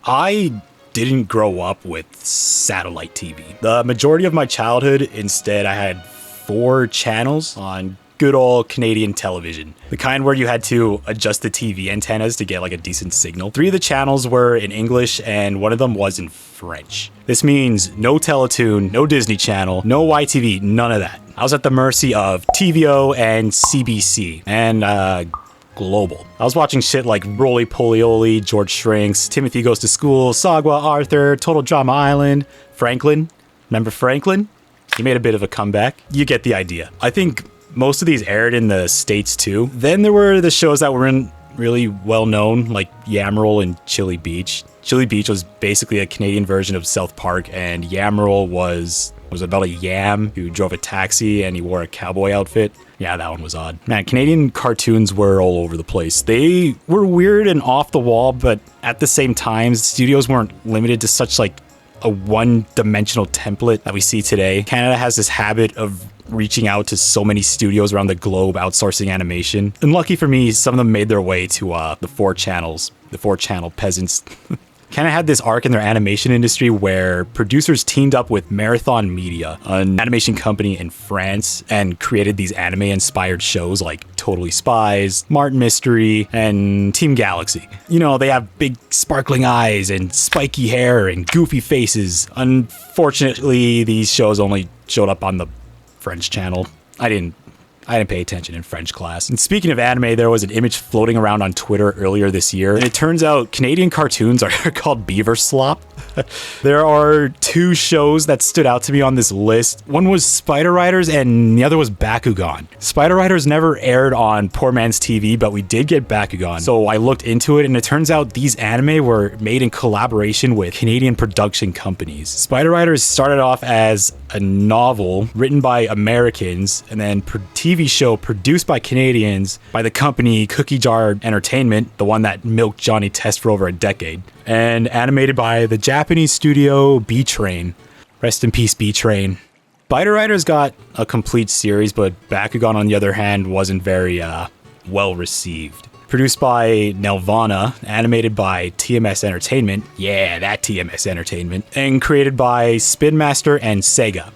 I didn't grow up with satellite TV. The majority of my childhood, instead, I had 4 channels on good old Canadian television. The kind where you had to adjust the TV antennas to get like a decent signal. 3 of the channels were in English and 1 of them was in French. This means no Teletoon, no Disney Channel, no YTV, none of that. I was at the mercy of TVO and CBC and Global. I was watching shit like Roly Poly, George Shrinks, Timothy Goes to School, Sagwa Arthur, Total Drama Island, Franklin. Remember Franklin? He made a bit of a comeback. You get the idea. I think most of these aired in the States too. Then there were the shows that weren't really well known, like Yamroll and Chili Beach. Chili Beach was basically a Canadian version of South Park, and Yamroll was about a yam who drove a taxi and he wore a cowboy outfit. Yeah, that one was odd. Man, Canadian cartoons were all over the place. They were weird and off the wall, but at the same time, studios weren't limited to such like a one-dimensional template that we see today. Canada has this habit of reaching out to so many studios around the globe, outsourcing animation. And lucky for me, some of them made their way to the 4 channels, the 4-channel peasants. Canada had this arc in their animation industry where producers teamed up with Marathon Media, an animation company in France, and created these anime-inspired shows like Totally Spies, Martin Mystery, and Team Galaxy. You know, they have big sparkling eyes and spiky hair and goofy faces. Unfortunately, these shows only showed up on the French channel. I didn't pay attention in French class. And speaking of anime, there was an image floating around on Twitter earlier this year, and it turns out Canadian cartoons are called beaver slop. There are 2 shows that stood out to me on this list. One was Spider Riders and the other was Bakugan. Spider Riders never aired on Poor Man's TV, but we did get Bakugan. So I looked into it, and it turns out these anime were made in collaboration with Canadian production companies. Spider Riders started off as a novel written by Americans, and then TV show produced by Canadians by the company Cookie Jar Entertainment, the one that milked Johnny Test for over a decade, and animated by the Japanese studio B-Train. Rest in peace, B-Train. Spider Riders got a complete series, but Bakugan, on the other hand, wasn't very well received. Produced by Nelvana, animated by TMS Entertainment, yeah, that TMS Entertainment, and created by Spin Master and Sega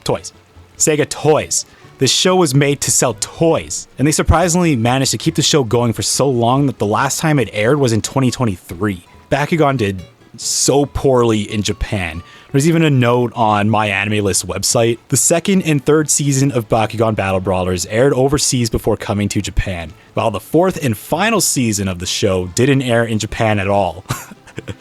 Toys. Sega Toys. This show was made to sell toys, and they surprisingly managed to keep the show going for so long that the last time it aired was in 2023. Bakugan did so poorly in Japan. There's even a note on My Anime List website. The 2nd and 3rd season of Bakugan Battle Brawlers aired overseas before coming to Japan, while the 4th and final season of the show didn't air in Japan at all.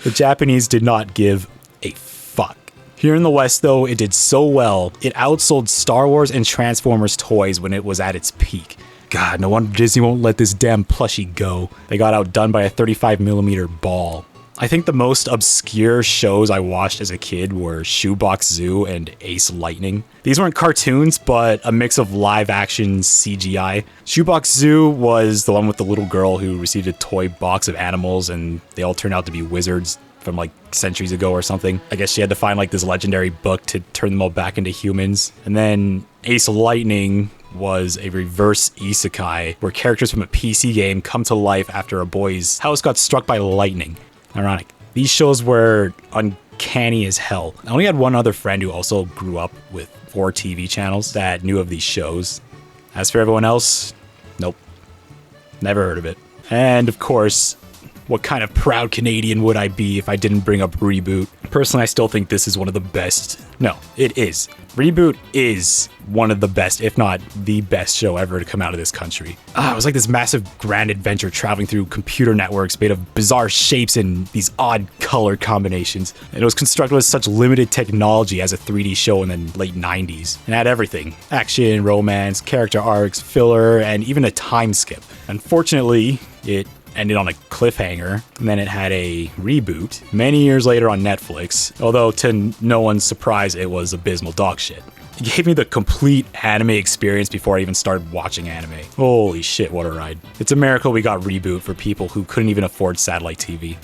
The Japanese did not give a fuck. Here in the West, though, it did so well, it outsold Star Wars and Transformers toys when it was at its peak. God, no wonder Disney won't let this damn plushie go. They got outdone by a 35mm ball. I think the most obscure shows I watched as a kid were Shoebox Zoo and Ace Lightning. These weren't cartoons, but a mix of live-action CGI. Shoebox Zoo was the one with the little girl who received a toy box of animals, and they all turned out to be wizards from like centuries ago or something. I guess she had to find like this legendary book to turn them all back into humans. And then Ace Lightning was a reverse isekai where characters from a PC game come to life after a boy's house got struck by lightning. Ironic. These shows were uncanny as hell. I only had one other friend who also grew up with 4 TV channels that knew of these shows. As for everyone else, nope. Never heard of it. And of course, what kind of proud Canadian would I be if I didn't bring up Reboot? Personally, I still think this is one of the best. No, it is. Reboot is one of the best, if not the best show ever to come out of this country. It was like this massive grand adventure traveling through computer networks made of bizarre shapes and these odd color combinations. And it was constructed with such limited technology as a 3D show in the late 90s. And had everything. Action, romance, character arcs, filler, and even a time skip. Unfortunately, it ended on a cliffhanger, and then it had a reboot many years later on Netflix, although to no one's surprise, it was abysmal dog shit. It gave me the complete anime experience before I even started watching anime. Holy shit, what a ride. It's a miracle we got Reboot for people who couldn't even afford satellite TV.